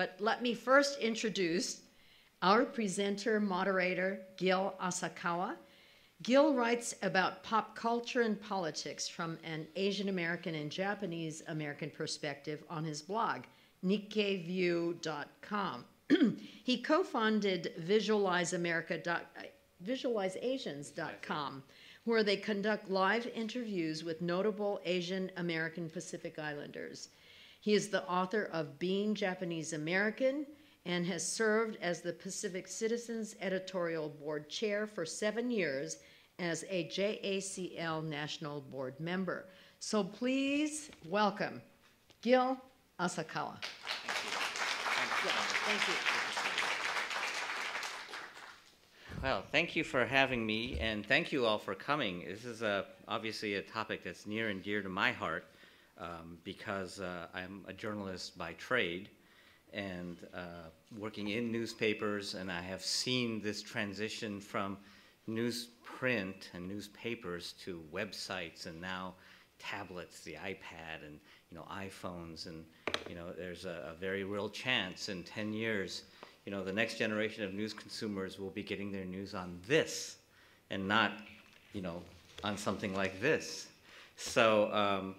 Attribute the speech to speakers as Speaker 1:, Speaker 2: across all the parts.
Speaker 1: But let me first introduce our presenter, moderator, Gil Asakawa. Gil writes about pop culture and politics from an Asian American and Japanese American perspective on his blog, NikkeiView.com. He co-founded VisualizeAsians.com, where they conduct live interviews with notable Asian American Pacific Islanders. He is the author of Being Japanese American and has served as the Pacific Citizens Editorial Board Chair for 7 years as a JACL National Board member. So please welcome Gil Asakawa.
Speaker 2: Thank you. Well, thank you for having me, and thank you all for coming. This is obviously a topic that's near and dear to my heart because I'm a journalist by trade and working in newspapers, and I have seen this transition from newsprint and newspapers to websites and now tablets, the iPad, and iPhones, and there's a very real chance in 10 years the next generation of news consumers will be getting their news on this and not on something like this. So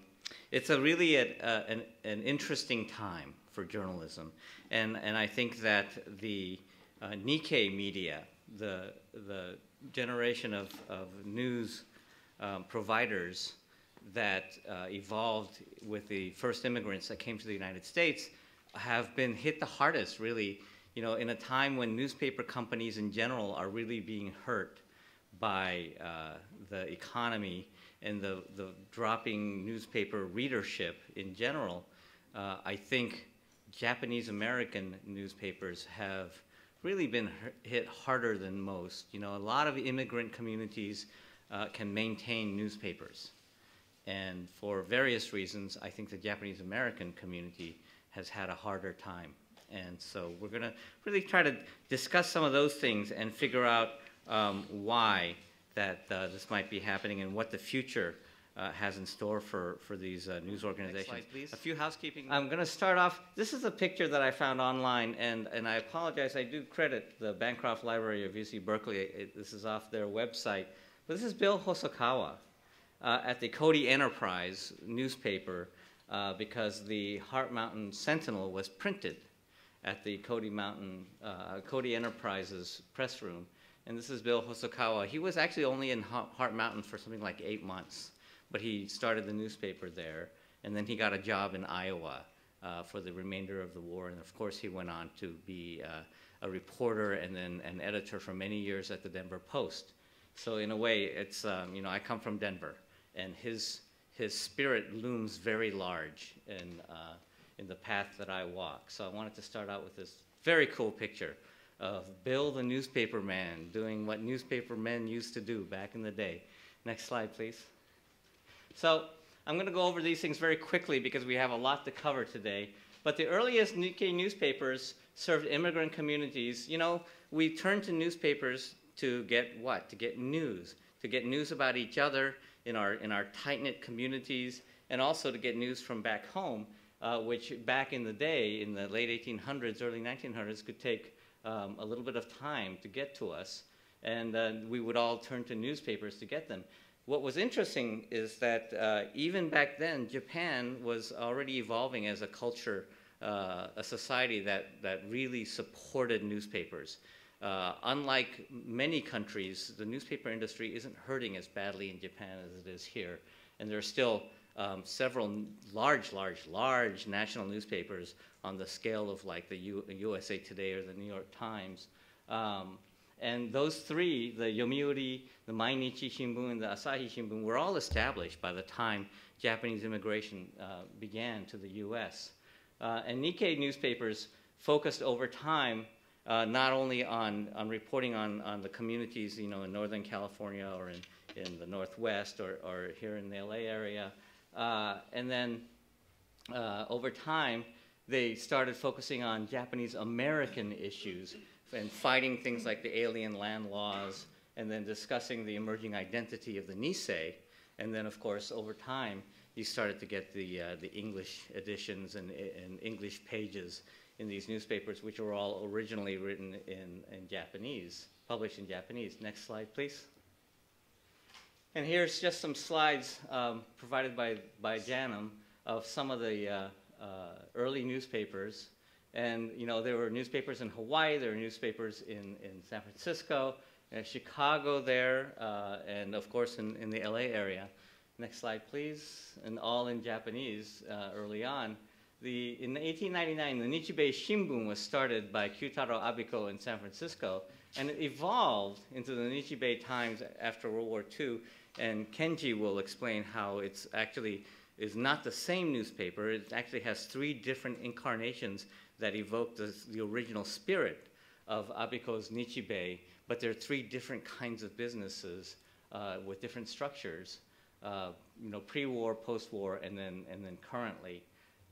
Speaker 2: it's really an interesting time for journalism, and I think that the Nikkei media, the generation of news providers that evolved with the first immigrants that came to the United States have been hit the hardest, really, in a time when newspaper companies in general are really being hurt by the economy and the dropping newspaper readership in general. I think Japanese American newspapers have really been hit harder than most. A lot of immigrant communities can maintain newspapers. And for various reasons, I think the Japanese American community has had a harder time. And so we're going to really try to discuss some of those things and figure out why that this might be happening and what the future has in store for these news organizations. Next slide, please. A few housekeeping. I'm going to start off. This is a picture that I found online, and I apologize. I do credit the Bancroft Library of UC Berkeley. This is off their website. But this is Bill Hosokawa at the Cody Enterprise newspaper because the Heart Mountain Sentinel was printed at the Cody Enterprises press room. And this is Bill Hosokawa. He was actually only in Heart Mountain for something like 8 months, but he started the newspaper there, and then he got a job in Iowa for the remainder of the war, and of course he went on to be a reporter and then an editor for many years at the Denver Post. So in a way, it's, I come from Denver, and his spirit looms very large in the path that I walk. So I wanted to start out with this very cool picture of Bill the newspaper man doing what newspaper men used to do back in the day. Next slide, please. So I'm going to go over these things very quickly because we have a lot to cover today. But the earliest Nikkei newspapers served immigrant communities. We turned to newspapers to get what? To get news about each other in our tight-knit communities, and also to get news from back home, which back in the day, in the late 1800s, early 1900s, could take a little bit of time to get to us, and we would all turn to newspapers to get them. What was interesting is that even back then, Japan was already evolving as a culture, a society that really supported newspapers. Unlike many countries, the newspaper industry isn't hurting as badly in Japan as it is here, and there are still several large national newspapers on the scale of like the USA Today or the New York Times. And those three, the Yomiuri, the Mainichi Shimbun, and the Asahi Shimbun, were all established by the time Japanese immigration began to the US. And Nikkei newspapers focused over time not only on reporting on the communities, in Northern California or in the Northwest or here in the LA area, and then over time, they started focusing on Japanese American issues and fighting things like the alien land laws, and then discussing the emerging identity of the Nisei. And then, of course, over time, you started to get the English editions and English pages in these newspapers, which were all originally written in Japanese, published in Japanese. Next slide, please. And here's just some slides provided by Janum of some of the early newspapers. And, you know, there were newspapers in Hawaii, there were newspapers in San Francisco, Chicago there, and of course in the LA area. Next slide, please. And all in Japanese early on. In 1899, the Nichibei Shimbun was started by Kyutaro Abiko in San Francisco, and it evolved into the Nichibei Times after World War II. And Kenji will explain how it's actually is not the same newspaper. It actually has 3 different incarnations that evoke the original spirit of Abiko's Nichibei, but there are 3 different kinds of businesses with different structures, you know, pre-war, post-war, and then currently.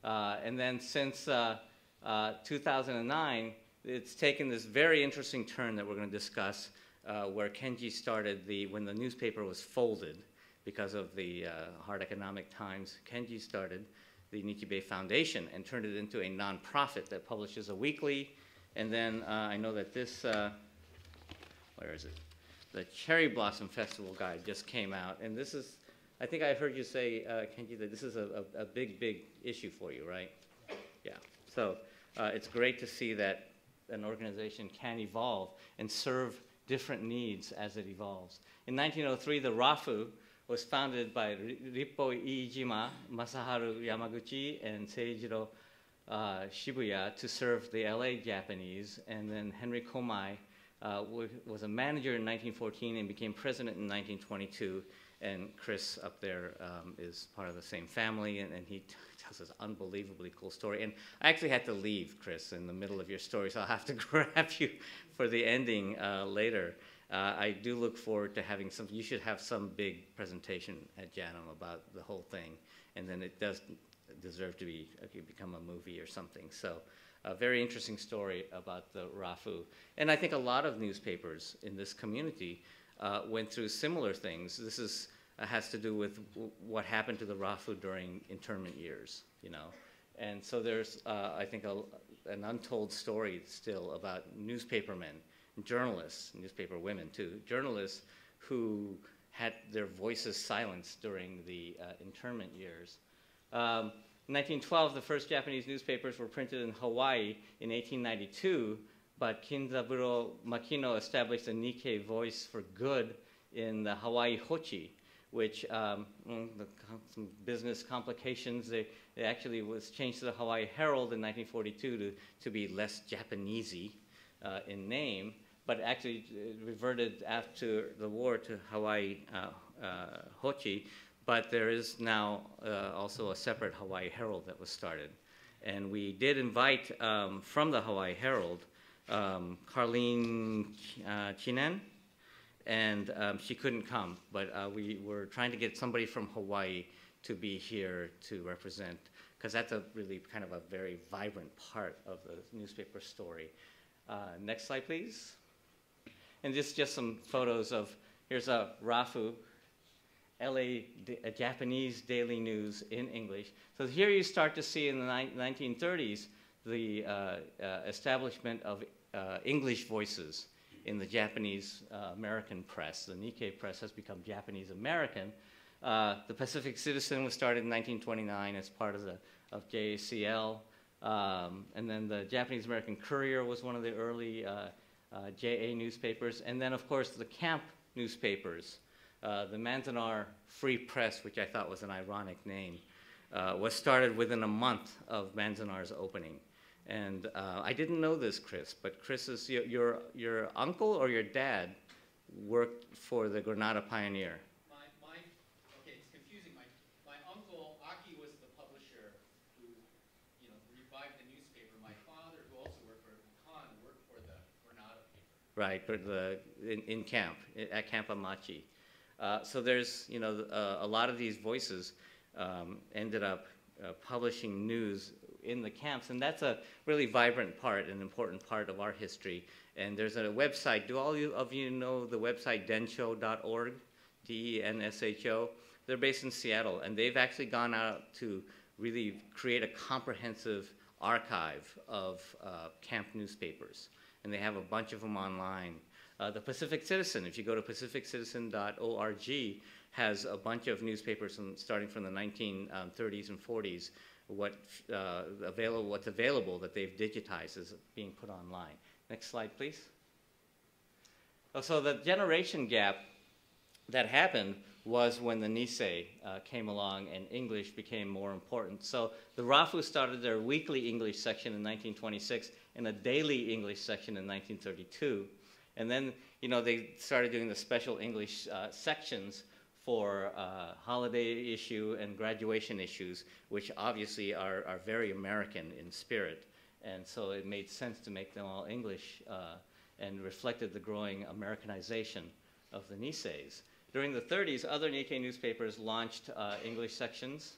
Speaker 2: And then since 2009, it's taken this very interesting turn that we're going to discuss, where Kenji started when the newspaper was folded because of the hard economic times. Kenji started the Nichibei Foundation and turned it into a nonprofit that publishes a weekly. And then I know that this, where is it? The Cherry Blossom Festival Guide just came out. And this is, I think I heard you say, Kenji, that this is a big, big issue for you, right? Yeah. So it's great to see that an organization can evolve and serve different needs as it evolves. In 1903, the Rafu was founded by Rippo Iijima, Masaharu Yamaguchi, and Seijiro Shibuya to serve the LA Japanese. And then Henry Komai was a manager in 1914 and became president in 1922. And Chris up there is part of the same family, and he tells this unbelievably cool story. And I actually had to leave, Chris, in the middle of your story, so I'll have to grab you for the ending later. I do look forward to having some, you should have some big presentation at Janum about the whole thing, and then it does deserve to become a movie or something. So a very interesting story about the Rafu. And I think a lot of newspapers in this community went through similar things. This has to do with what happened to the Rafu during internment years, you know. And so there's, I think, an untold story still about newspapermen, journalists, newspaper women too, journalists who had their voices silenced during the internment years. In 1912, the first Japanese newspapers were printed in Hawaii in 1892, but Kinzaburo Makino established a Nikkei voice for good in the Hawaii Hochi, which, some business complications, they actually was changed to the Hawaii Herald in 1942 to be less Japanesey in name, but actually reverted after the war to Hawaii Hochi. But there is now also a separate Hawaii Herald that was started. And we did invite from the Hawaii Herald Carlene Chinen, and she couldn't come, but we were trying to get somebody from Hawaii to be here to represent, because that's a really kind of a very vibrant part of the newspaper story. Next slide, please. And just some photos of, here's a Rafu, LA, a Japanese daily news in English. So here you start to see in the 1930s the establishment of English voices in the Japanese American press. The Nikkei press has become Japanese American. The Pacific Citizen was started in 1929 as part of JACL. And then the Japanese American Courier was one of the early JA newspapers. And then, of course, the camp newspapers. The Manzanar Free Press, which I thought was an ironic name, was started within a month of Manzanar's opening. And I didn't know this, Chris, but Chris is your uncle or your dad worked for the Granada Pioneer?
Speaker 3: Okay, it's confusing. My uncle, Aki, was the publisher who, revived the newspaper. My father, who also worked for Khan, worked for the Granada paper.
Speaker 2: Right, but in camp, at Camp Amachi. So there's, a lot of these voices ended up publishing news in the camps, and that's a really vibrant part, an important part of our history. And there's a website. Do all of you know the website densho.org, D-E-N-S-H-O? They're based in Seattle, and they've actually gone out to really create a comprehensive archive of camp newspapers, and they have a bunch of them online. The Pacific Citizen, if you go to pacificcitizen.org, has a bunch of newspapers starting from the 1930s and 40s, what's available that they've digitized is being put online. Next slide, please. So the generation gap that happened was when the Nisei came along and English became more important. So the Rafu started their weekly English section in 1926 and a daily English section in 1932. And then, they started doing the special English sections for holiday issue and graduation issues, which obviously are very American in spirit. And so it made sense to make them all English and reflected the growing Americanization of the Niseis. During the 30s, other Nikkei newspapers launched English sections,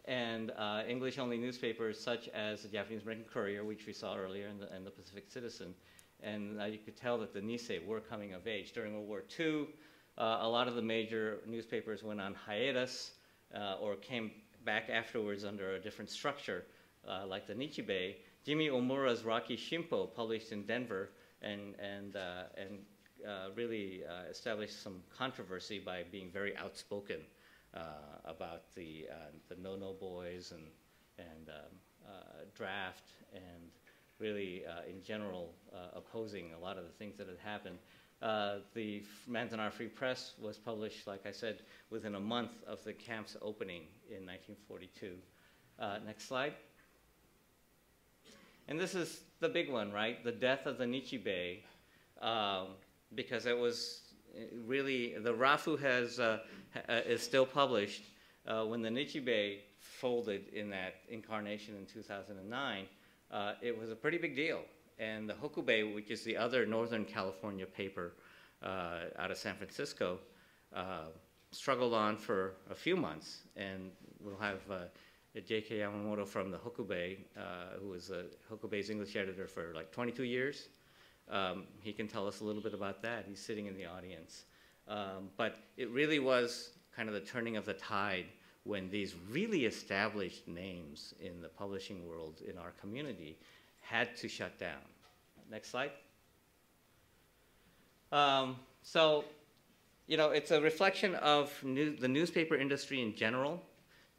Speaker 2: and English-only newspapers such as the Japanese American Courier, which we saw earlier, and the Pacific Citizen. And you could tell that the Nisei were coming of age. During World War II, a lot of the major newspapers went on hiatus or came back afterwards under a different structure, like the Nichibei. Jimmy Omura's Rocky Shimpo, published in Denver, and really established some controversy by being very outspoken about the no-no boys and draft, and really in general opposing a lot of the things that had happened. The Manzanar Free Press was published, like I said, within a month of the camp's opening in 1942. Next slide. And this is the big one, right? The death of the Nichibei, because it was really, the Rafu is still published. When the Nichibei folded in that incarnation in 2009, it was a pretty big deal. And the Hokubei, which is the other Northern California paper out of San Francisco, struggled on for a few months. And we'll have J.K. Yamamoto from the Hokubei, who was Hokubei's English editor for like 22 years. He can tell us a little bit about that. He's sitting in the audience. But it really was kind of the turning of the tide when these really established names in the publishing world in our community had to shut down. Next slide. So, it's a reflection of the newspaper industry in general,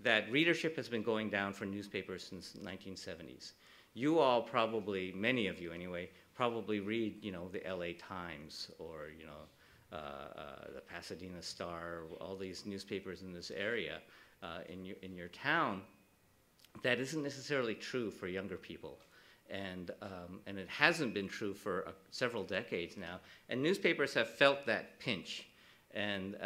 Speaker 2: that readership has been going down for newspapers since the 1970s. You all probably, many of you anyway, probably read, the LA Times or, the Pasadena Star, all these newspapers in this area in your town. That isn't necessarily true for younger people. And it hasn't been true for several decades now. And newspapers have felt that pinch. And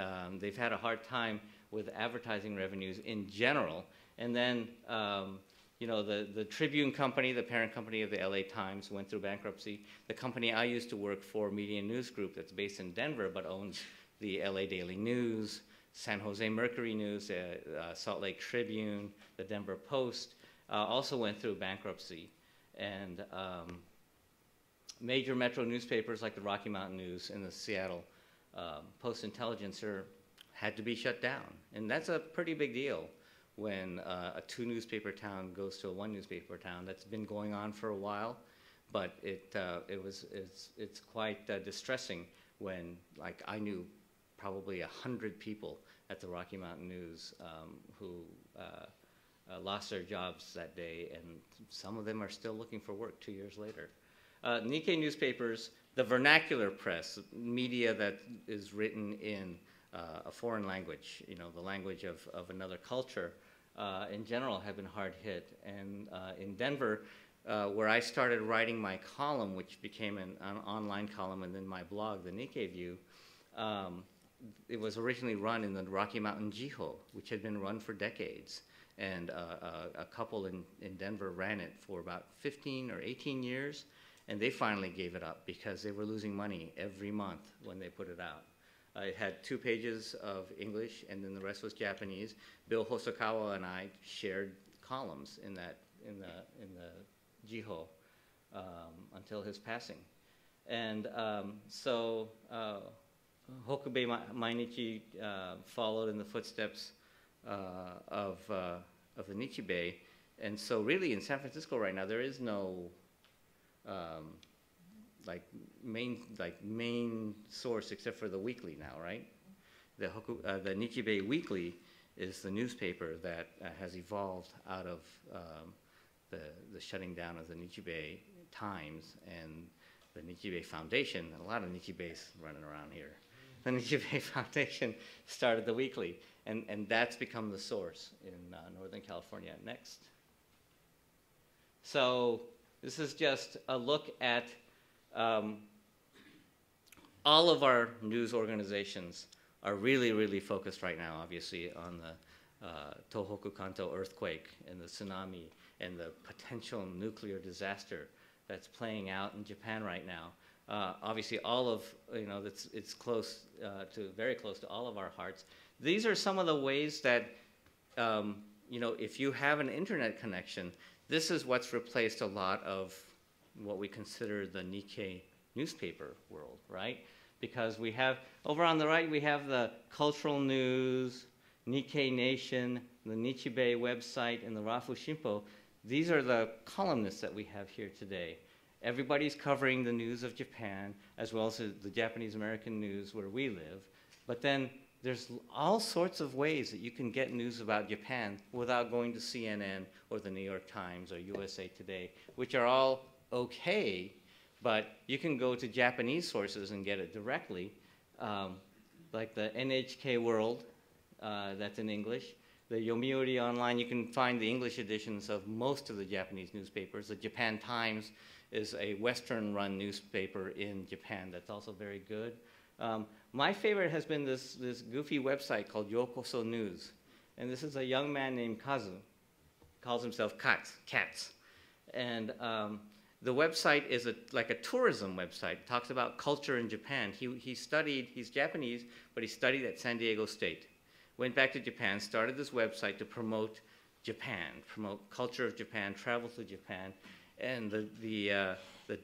Speaker 2: they've had a hard time with advertising revenues in general. And then, the Tribune Company, the parent company of the LA Times, went through bankruptcy. The company I used to work for, Media News Group, that's based in Denver but owns the LA Daily News, San Jose Mercury News, Salt Lake Tribune, the Denver Post, also went through bankruptcy. And major metro newspapers like the Rocky Mountain News and the Seattle Post-Intelligencer had to be shut down. And that's a pretty big deal when a two-newspaper town goes to a one-newspaper town. That's been going on for a while, but it's quite distressing when, like, I knew probably 100 people at the Rocky Mountain News who lost their jobs that day, and some of them are still looking for work 2 years later. Nikkei newspapers, the vernacular press, media that is written in a foreign language, the language of another culture, in general have been hard hit. And in Denver, where I started writing my column, which became an online column and then my blog, the Nikkei View, it was originally run in the Rocky Mountain Jiho, which had been run for decades. And a couple in Denver ran it for about 15 or 18 years, and they finally gave it up because they were losing money every month when they put it out. It had 2 pages of English, and then the rest was Japanese. Bill Hosokawa and I shared columns in the Jiho until his passing. And so Hokubei Mainichi followed in the footsteps of the Nichibei, And so really in San Francisco right now, there is no main source except for the weekly now, right? The Nikkei Weekly is the newspaper that has evolved out of the shutting down of the Nikkei-Times and the Nikkei Foundation. A lot of Nikkeis running around here. The Nikkei Foundation started the weekly, and that's become the source in Northern California. Next. So this is just a look at all of our news organizations are really, really focused right now, obviously, on the Tohoku Kanto earthquake and the tsunami and the potential nuclear disaster that's playing out in Japan right now. Obviously, all of, it's close very close to all of our hearts. These are some of the ways that, if you have an internet connection, this is what's replaced a lot of what we consider the Nikkei newspaper world, right? Because we have, over on the right, we have the cultural news, Nikkei Nation, the Nichibei website, and the Rafu Shimpo. These are the columnists that we have here today. Everybody's covering the news of Japan, as well as the Japanese American news where we live. But then there's all sorts of ways that you can get news about Japan without going to CNN or the New York Times or USA Today, which are all okay, but you can go to Japanese sources and get it directly, like the NHK World, that's in English. The Yomiuri Online, you can find the English editions of most of the Japanese newspapers. The Japan Times is a Western-run newspaper in Japan that's also very good. My favorite has been this goofy website called Yokoso News. And this is a young man named Kazu, calls himself Cats. And the website is like a tourism website. It talks about culture in Japan. He's Japanese, but he studied at San Diego State. Went back to Japan, started this website to promote Japan, promote culture of Japan, travel to Japan. And the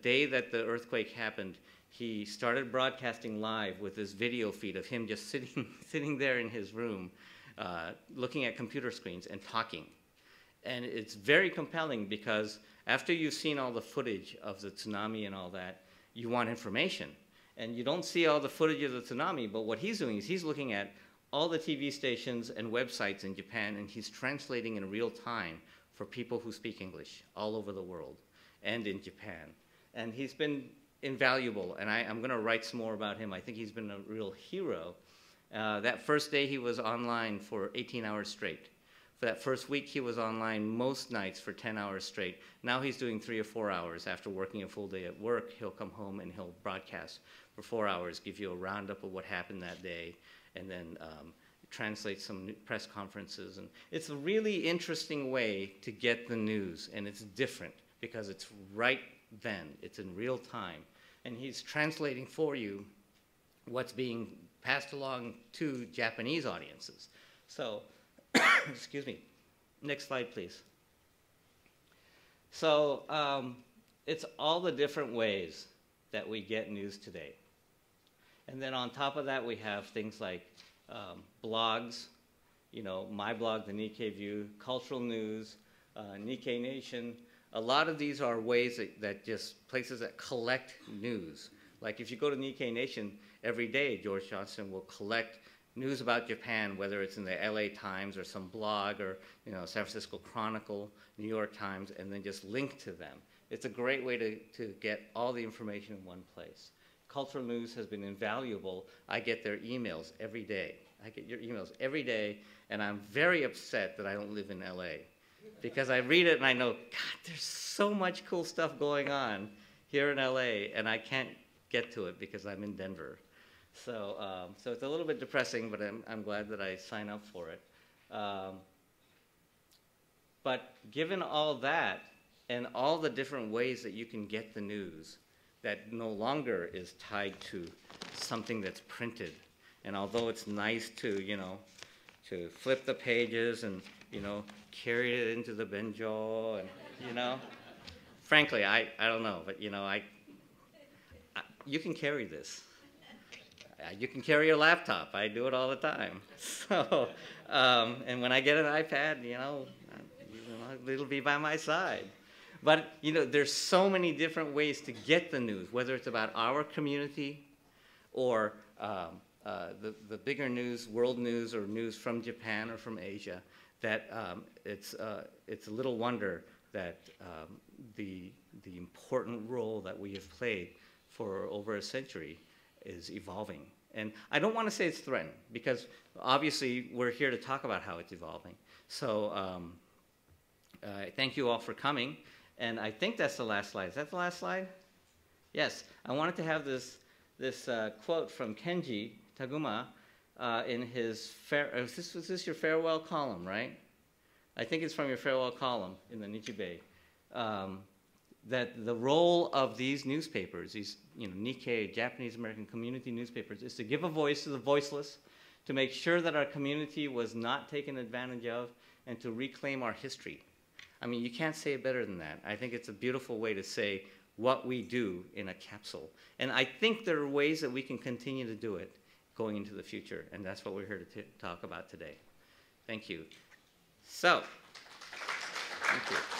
Speaker 2: day that the earthquake happened, he started broadcasting live with this video feed of him just sitting there in his room, looking at computer screens and talking. And it's very compelling because after you've seen all the footage of the tsunami and all that, you want information. And you don't see all the footage of the tsunami, but what he's doing is he's looking at all the TV stations and websites in Japan, and he's translating in real time for people who speak English all over the world and in Japan. And he's been invaluable, and I'm going to write some more about him. I think he's been a real hero. That first day he was online for 18 hours straight. For that first week he was online most nights for 10 hours straight. Now he's doing 3 or 4 hours. After working a full day at work, he'll come home and he'll broadcast for 4 hours, give you a roundup of what happened that day, and then translate some press conferences. And it's a really interesting way to get the news, and it's different because it's right then. It's in real time. And he's translating for you what's being passed along to Japanese audiences. So, excuse me. Next slide, please. So it's all the different ways that we get news today. And then on top of that, we have things like blogs, my blog, the Nikkei View, cultural news, Nikkei Nation. A lot of these are ways that just places that collect news. Like if you go to Nikkei Nation, every day George Johnson will collect news about Japan, whether it's in the LA Times or some blog or San Francisco Chronicle, New York Times, and then just link to them. It's a great way to get all the information in one place. Cultural news has been invaluable. I get their emails every day. I get your emails every day, and I'm very upset that I don't live in LA. Because I read it and I know, God, there's so much cool stuff going on here in LA, and I can't get to it because I'm in Denver. So, so it's a little bit depressing, but I'm glad that I sign up for it. But given all that and all the different ways that you can get the news that no longer is tied to something that's printed, and although it's nice to, to flip the pages and, carry it into the benjo and, frankly, I don't know, but, you can carry this. You can carry your laptop. I do it all the time. So, and when I get an iPad, I'm using an it'll be by my side. But, you know, there's so many different ways to get the news, whether it's about our community or the bigger news, world news, or news from Japan or from Asia, that it's a little wonder that the important role that we have played for over a century is evolving. And I don't want to say it's threatened, because obviously we're here to talk about how it's evolving. So thank you all for coming. And I think that's the last slide. Is that the last slide? Yes. I wanted to have this quote from Kenji Taguma in his was this your farewell column, right? I think it's from your farewell column in the Nichibei. That the role of these newspapers, these Nikkei, Japanese American community newspapers, is to give a voice to the voiceless, to make sure that our community was not taken advantage of, and to reclaim our history. I mean, you can't say it better than that. I think it's a beautiful way to say what we do in a capsule. And I think there are ways that we can continue to do it going into the future, and that's what we're here to talk about today. Thank you. So, thank you.